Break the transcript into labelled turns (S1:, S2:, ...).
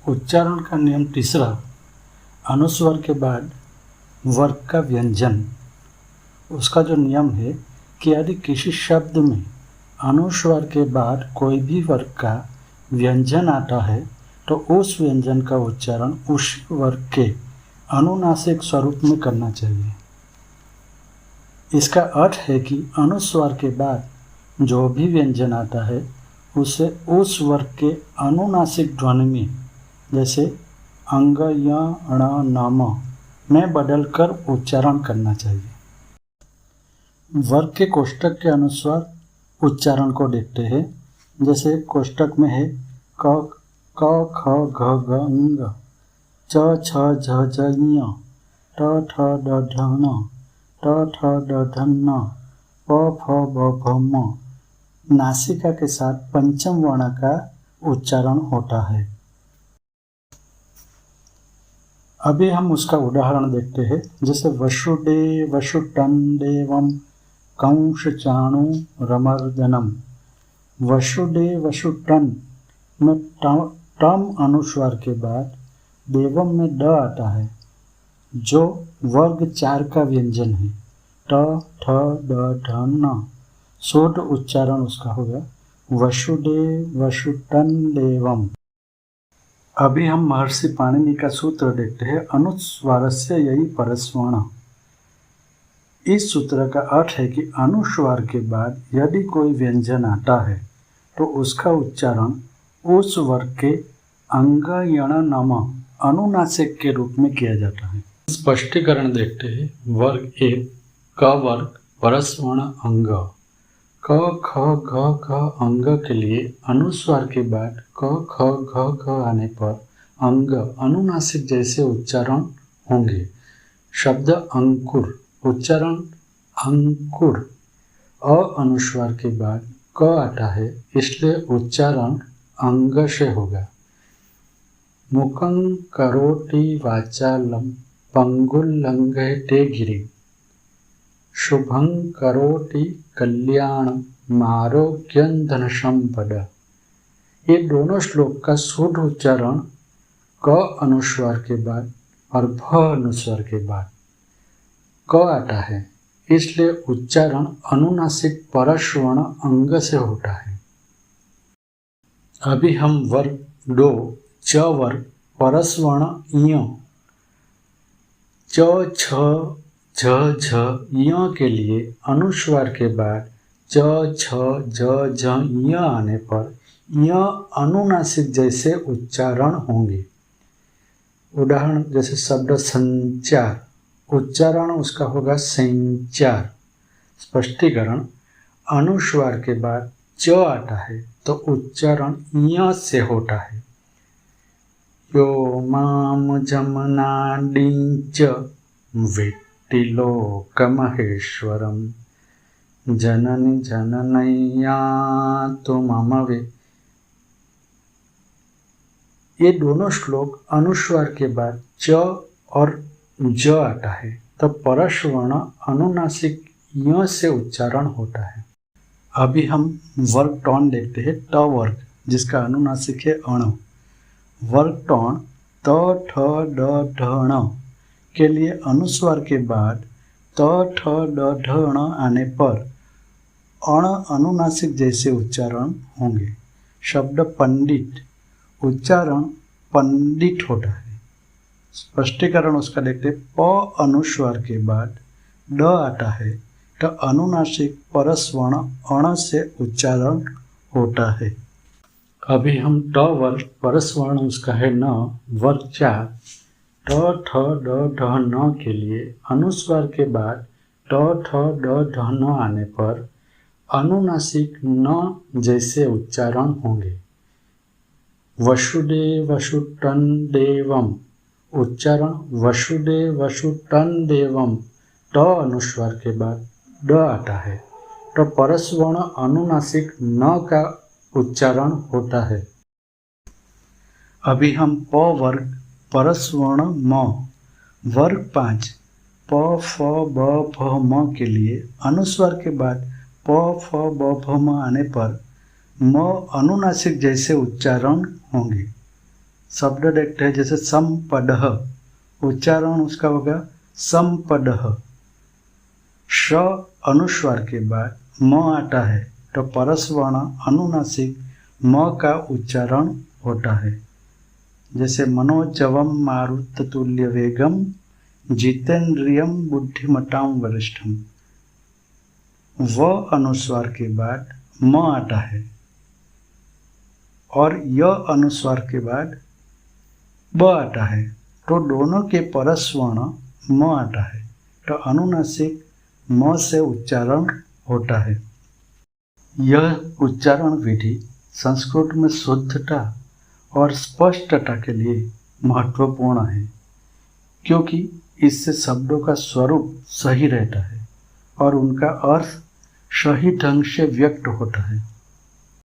S1: उच्चारण का नियम तीसरा, अनुस्वर के बाद वर्ग का व्यंजन। उसका जो नियम है कि यदि किसी शब्द में अनुस्वर के बाद कोई भी वर्ग का व्यंजन आता है तो उस व्यंजन का उच्चारण उसी वर्ग के अनुनासिक स्वरूप में करना चाहिए। इसका अर्थ है कि अनुस्वर के बाद जो भी व्यंजन आता है उसे उस वर्ग के अनुनासिक ध्वनि में, जैसे अंग य ण न म में बदलकर उच्चारण करना चाहिए। वर्ग के कोष्टक के अनुसार उच्चारण को देखते हैं। जैसे कोष्टक में है क ख घ घ ङ, च छ झ झ ञ, ट ठ ड ढ ण, ट ठ ड ध न, प फ ब भ म। नासिका के साथ पंचम वर्ण का उच्चारण होता है। अभी हम उसका उदाहरण देखते हैं। जैसे वसुदेव वसुटं देवं कंस चाणु रमर्दनम। वसुदेव वसुटं में टम अनुस्वार के बाद देवम में ड आता है, जो वर्ग 4 का व्यंजन है। ट ठ ड ढ न। शुद्ध उच्चारण उसका होगा वसुदेव वसुटं देवम। अभी हम महर्षि पाणिनि का सूत्र देखते हैं, अनुस्वारस्य यही परस्वर्ण। इस सूत्र का अर्थ है कि अनुस्वार के बाद यदि कोई व्यंजन आता है तो उसका उच्चारण उस वर्ग के अंग यण नम अनुनासिक के रूप में किया जाता है। स्पष्टीकरण देखते हैं। वर्ग 1 क वर्ग परस्वर्ण अंग। क ख घ घ अंग के लिए अनुस्वार के बाद क ख घ घ आने पर अंग अनुनासिक जैसे उच्चारण होंगे। शब्द अंकुर, उच्चारण अंकुर। अ अनुस्वार के बाद क आता है, इसलिए उच्चारण अंग से होगा। मुखं करोति वाचालं पंगुल्लंघयते गिरिं, शुभं करोति कल्याणम् आरोग्यं धनसंपदा। ये दोनों श्लोक का शुद्ध उच्चारण क अनुस्वार के बाद और भ अनुस्वार के बाद क आता है, इसलिए उच्चारण अनुनासिक परस्वर्ण अंग से होता है। अभी हम वर्ग 2 च वर्ग परस्वर्ण ञ। च छ झ झ ञ के लिए अनुस्वार के बाद च छ झ झ ञ आने पर ञ अनुनासिक जैसे उच्चारण होंगे। उदाहरण जैसे शब्द संचार, उच्चारण उसका होगा संचार। स्पष्टीकरण, अनुस्वार के बाद च आता है तो उच्चारण ञ से होता है। यो माम जमनाडिं च वेत्ति लोकमहेश्वरम, जननी जननैया तो मम वे। ये दोनों श्लोक अनुस्वार के बाद च और ज आता है तब परस्वर्ण अनुनासिक य से उच्चारण होता है। अभी हम वर्ग टॉन देखते हैं। ट वर्ग जिसका अनुनासिक है अण। वर्ग टॉन त ठ ड ढ ण के लिए अनुस्वार के बाद त ठ ड ढ ण आने पर अण अनुनासिक जैसे उच्चारण होंगे। शब्द पंडित, उच्चारण पंडित होता है। स्पष्टीकरण उसका देखते, प अनुस्वार के बाद ड आता है तो अनुनासिक परस्वर्ण अण से उच्चारण होता है। अभी हम ट वर्ग परस्वर्ण उसका है न। वर्ग 4 ट ठ ड ढ न के लिए अनुस्वार के बाद ट ठ ड ढ न आने पर अनुनासिक न जैसे उच्चारण होंगे। वसुदेव वसुटं देवम, उच्चारण वसुदेव वसुटं देवम। ट अनुस्वार के बाद ड आता है तो परस्वर्ण अनुनासिक न का उच्चारण होता है। अभी हम प वर्ग परस्वर्ण म। वर्ग 5 प फ ब भ म के लिए अनुस्वार के बाद प फ ब भ म आने पर म अनुनासिक जैसे उच्चारण होंगे। शब्द देखते हैं, जैसे संपदः, उच्चारण उसका होगा संपदः। श अनुस्वार के बाद म आता है तो परस्वर्ण अनुनासिक म का उच्चारण होता है। जैसे मनोजवम मारुततुल्य वेगम जितेंद्रियम बुद्धिमतां वरिष्ठम। व अनुस्वार के बाद म आता है और य अनुस्वार के बाद ब आता है, तो दोनों के परस्वर्ण म आता है, तो अनुनासिक म से उच्चारण होता है। यह उच्चारण विधि संस्कृत में शुद्धता और स्पष्टता के लिए महत्वपूर्ण है, क्योंकि इससे शब्दों का स्वरूप सही रहता है और उनका अर्थ सही ढंग से व्यक्त होता है।